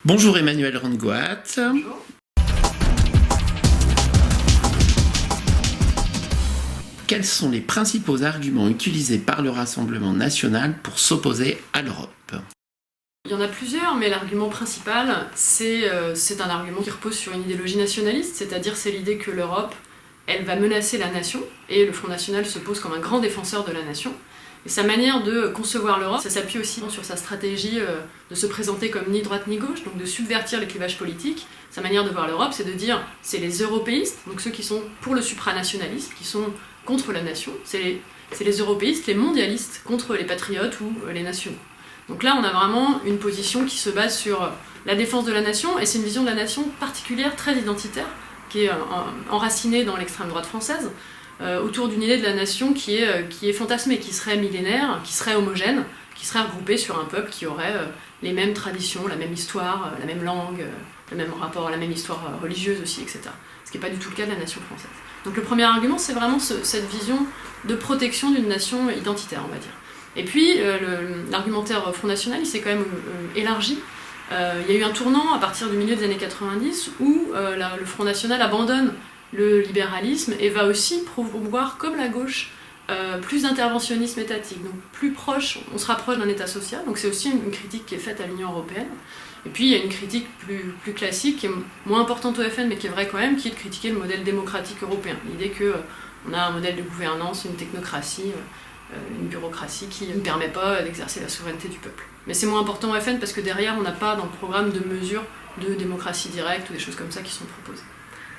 Bonjour Emmanuel Rongoat. Bonjour. Quels sont les principaux arguments utilisés par le Rassemblement national pour s'opposer à l'Europe ? Il y en a plusieurs, mais l'argument principal, c'est un argument qui repose sur une idéologie nationaliste, c'est-à-dire c'est l'idée que l'Europe, elle va menacer la nation, et le Front National se pose comme un grand défenseur de la nation. Et sa manière de concevoir l'Europe, ça s'appuie aussi sur sa stratégie de se présenter comme ni droite ni gauche, donc de subvertir les clivages politiques. Sa manière de voir l'Europe, c'est de dire c'est les européistes, donc ceux qui sont pour le supranationalisme, qui sont contre la nation, c'est les européistes, les mondialistes, contre les patriotes ou les nationaux. Donc là, on a vraiment une position qui se base sur la défense de la nation, et c'est une vision de la nation particulière, très identitaire, qui est enracinée dans l'extrême droite française, autour d'une idée de la nation qui est fantasmée, qui serait millénaire, qui serait homogène, qui serait regroupée sur un peuple qui aurait les mêmes traditions, la même histoire, la même langue, le même rapport à la même histoire religieuse aussi, etc. Ce qui n'est pas du tout le cas de la nation française. Donc le premier argument, c'est vraiment cette vision de protection d'une nation identitaire, on va dire. Et puis, l'argumentaire Front National, il s'est quand même élargi. Il y a eu un tournant à partir du milieu des années 90 où le Front National abandonne le libéralisme et va aussi promouvoir, comme la gauche, plus d'interventionnisme étatique, donc plus proche, on se rapproche d'un État social, donc c'est aussi une critique qui est faite à l'Union européenne. Et puis il y a une critique plus classique, qui est moins importante au FN, mais qui est vraie quand même, qui est de critiquer le modèle démocratique européen. L'idée qu'on a un modèle de gouvernance, une technocratie, une bureaucratie qui ne permet pas d'exercer la souveraineté du peuple. Mais c'est moins important au FN parce que derrière, on n'a pas dans le programme de mesures de démocratie directe ou des choses comme ça qui sont proposées.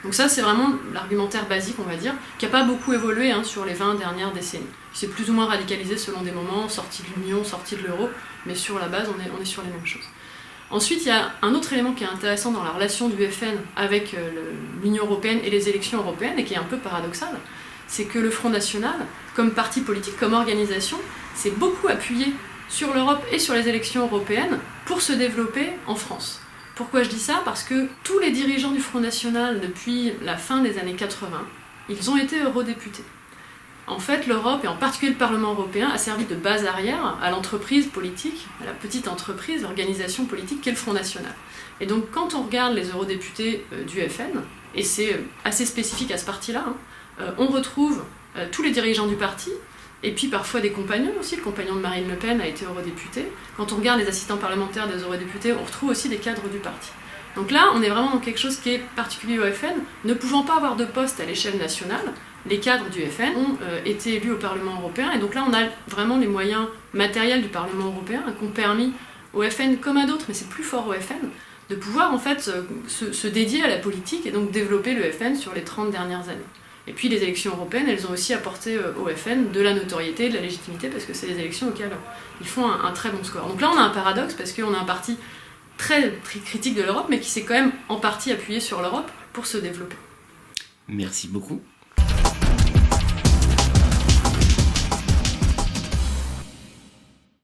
Donc ça, c'est vraiment l'argumentaire basique, on va dire, qui n'a pas beaucoup évolué sur les 20 dernières décennies. C'est plus ou moins radicalisé selon des moments, sorti de l'Union, sorti de l'euro, mais sur la base, on est sur les mêmes choses. Ensuite, il y a un autre élément qui est intéressant dans la relation du FN avec l'Union européenne et les élections européennes, et qui est un peu paradoxal, c'est que le Front National, comme parti politique, comme organisation, s'est beaucoup appuyé sur l'Europe et sur les élections européennes pour se développer en France. Pourquoi je dis ça ? Parce que tous les dirigeants du Front National, depuis la fin des années 80, ils ont été eurodéputés. En fait, l'Europe, et en particulier le Parlement européen, a servi de base arrière à l'entreprise politique, à la petite entreprise, l'organisation politique qu'est le Front National. Et donc, quand on regarde les eurodéputés du FN, et c'est assez spécifique à ce parti-là, on retrouve tous les dirigeants du parti, et puis parfois des compagnons aussi. Le compagnon de Marine Le Pen a été eurodéputé. Quand on regarde les assistants parlementaires des eurodéputés, on retrouve aussi des cadres du parti. Donc là, on est vraiment dans quelque chose qui est particulier au FN. Ne pouvant pas avoir de poste à l'échelle nationale, les cadres du FN ont été élus au Parlement européen. Et donc là, on a vraiment les moyens matériels du Parlement européen qui ont permis au FN, comme à d'autres, mais c'est plus fort au FN, de pouvoir en fait se dédier à la politique et donc développer le FN sur les 30 dernières années. Et puis les élections européennes, elles ont aussi apporté au FN de la notoriété, de la légitimité, parce que c'est les élections auxquelles ils font un très bon score. Donc là, on a un paradoxe, parce qu'on a un parti très critique de l'Europe, mais qui s'est quand même en partie appuyé sur l'Europe pour se développer. Merci beaucoup.